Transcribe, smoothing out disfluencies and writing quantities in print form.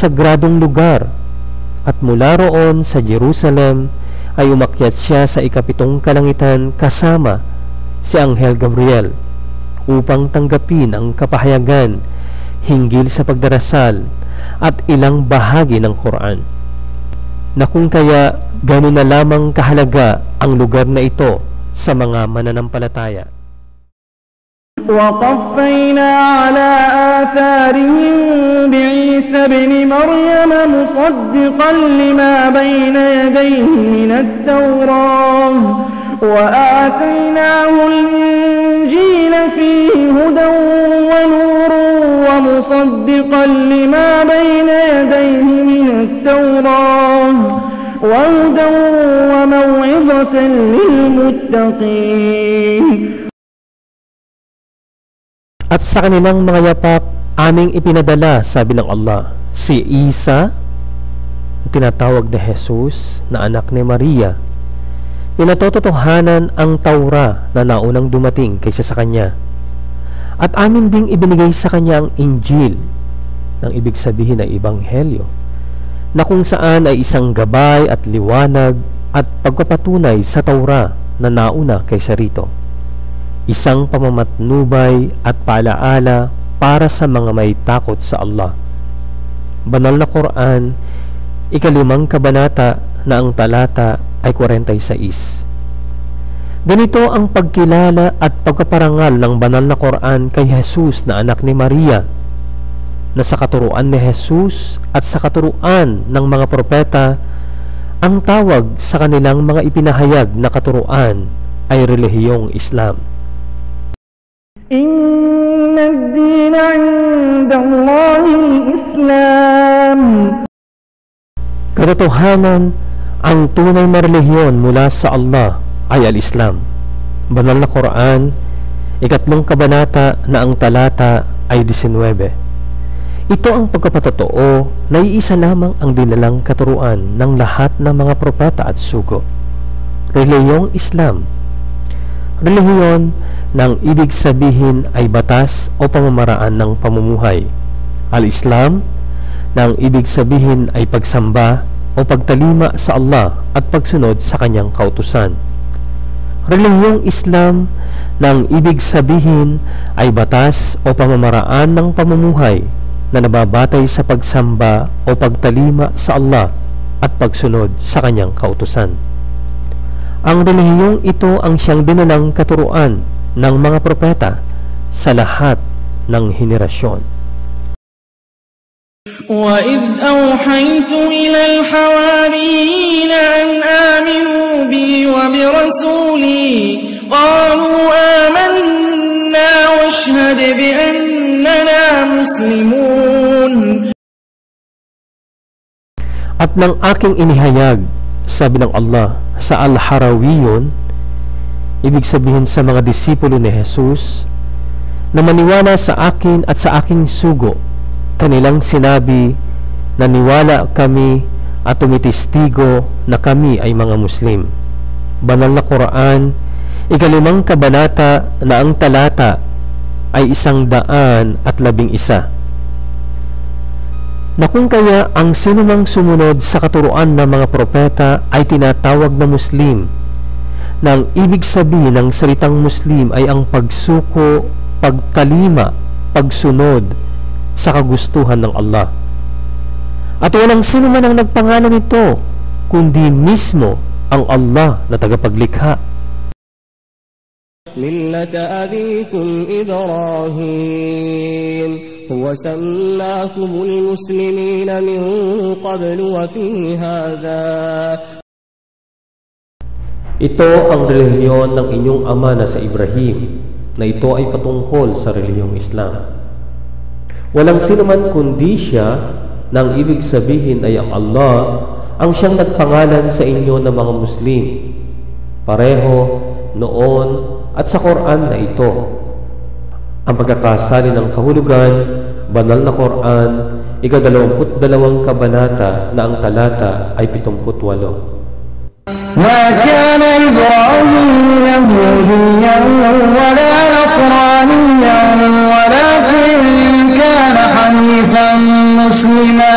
sagradong lugar, at mula roon sa Jerusalem ay umakyat siya sa ikapitong kalangitan kasama si Anghel Gabriel upang tanggapin ang kapahayagan hinggil sa pagdarasal at ilang bahagi ng Quran, na kung kaya gano'n na lamang kahalaga ang lugar na ito sa mga mananampalataya. وَقَفَّيْنَا عَلَى آثَارِهِمْ بِعِيسَى ابْنِ مَرْيَمَ مُصَدِّقًا لِمَا بَيْنَ يَدَيْهِ مِنَ التَّوْرَاةِ وَآتَيْنَاهُ الْإِنْجِيلَ فِيهِ هُدًى وَنُورٌ وَمُصَدِّقًا لِمَا بَيْنَ يَدَيْهِ مِنَ التَّوْرَاةِ وَهُدًى وَمَوْعِظَةً لِلْمُتَّقِينَ. At sa kanilang mga yapak aming ipinadala, sabi ng Allah, si Isa, tinatawag na Jesus na anak ni Maria, pinatototohanan ang Taura na naunang dumating kaysa sa kanya. At amin ding ibinigay sa kanya ang Injil, ng ibig sabihin ay Ebanghelyo, na kung saan ay isang gabay at liwanag at pagpapatunay sa Taura na nauna kaysa rito, isang pamamatnubay at paalaala para sa mga may takot sa Allah. Banal na Quran, 5 kabanata na ang talata ay 46. Ganito ang pagkilala at pagpaparangal ng banal na Quran kay Jesus na anak ni Maria, na sa katuruan ni Jesus at sa katuruan ng mga propeta, ang tawag sa kanilang mga ipinahayag na katuruan ay relihiyong Islam. Inna ad-dina 'inda Allahi al-Islam. Katotohanan, ang tunay na relihiyon mula sa Allah ay al-Islam. Banal na Quran, 3 kabanata na ang talata ay 19. Ito ang pagkapatotoo na iisa lamang ang dinalang katuruan ng lahat ng mga propeta at sugo, relihiyong Islam. Relihiyon ng ibig sabihin ay batas o pamamaraan ng pamumuhay. Al-Islam ng ibig sabihin ay pagsamba o pagtalima sa Allah at pagsunod sa kanyang kautusan. Relihiyong Islam ng ibig sabihin ay batas o pamamaraan ng pamumuhay na nababatay sa pagsamba o pagtalima sa Allah at pagsunod sa kanyang kautusan. Ang relihiyong ito ang siyang dinalang katuruan ng mga propeta sa lahat ng henerasyon. وَإِذْ أَوْحَيْتُ إِلَى الْحَوَارِيِّينَ أَنْ آمِنُوا بِي وَبِرَسُولِي قَالُوا آمَنَّا وَاشْهَدْ بِأَنَّنَا مُسْلِمُونَ. At ng aking inihayag, sabi ng Allah, sa Al-Harawiyon, ibig sabihin sa mga disipulo ni Jesus, na maniwala sa akin at sa aking sugo. Kanilang sinabi, naniwala kami at tumitistigo na kami ay mga Muslim. Banal na Quran, 5 kabanata na ang talata ay 111. Na kung kaya ang sinumang sumunod sa katuruan ng mga propeta ay tinatawag na Muslim, na ang ibig sabihin ng salitang Muslim ay ang pagsuko, pagtalima, pagsunod sa kagustuhan ng Allah. At walang sino man ang nagpangalan nito kundi mismo ang Allah na tagapaglikha. Millata abikum Ibrahim huwa sammakumul muslimina min qablu wa fi hadha. Ito ang relihiyon ng inyong ama na sa Ibrahim, na ito ay patungkol sa relihiyong Islam. Walang sinuman kundi siya, nang ibig sabihin ay ang Allah, ang siyang nagpangalan sa inyo ng mga Muslim, pareho noon at sa Quran na ito. Ang pagkakasali ng kahulugan, banal na Quran, 22 kabanata na ang talata ay 78. ما كان إبراهيم يهوديا ولا نصرانيا ولكن كان حنيفا مسلما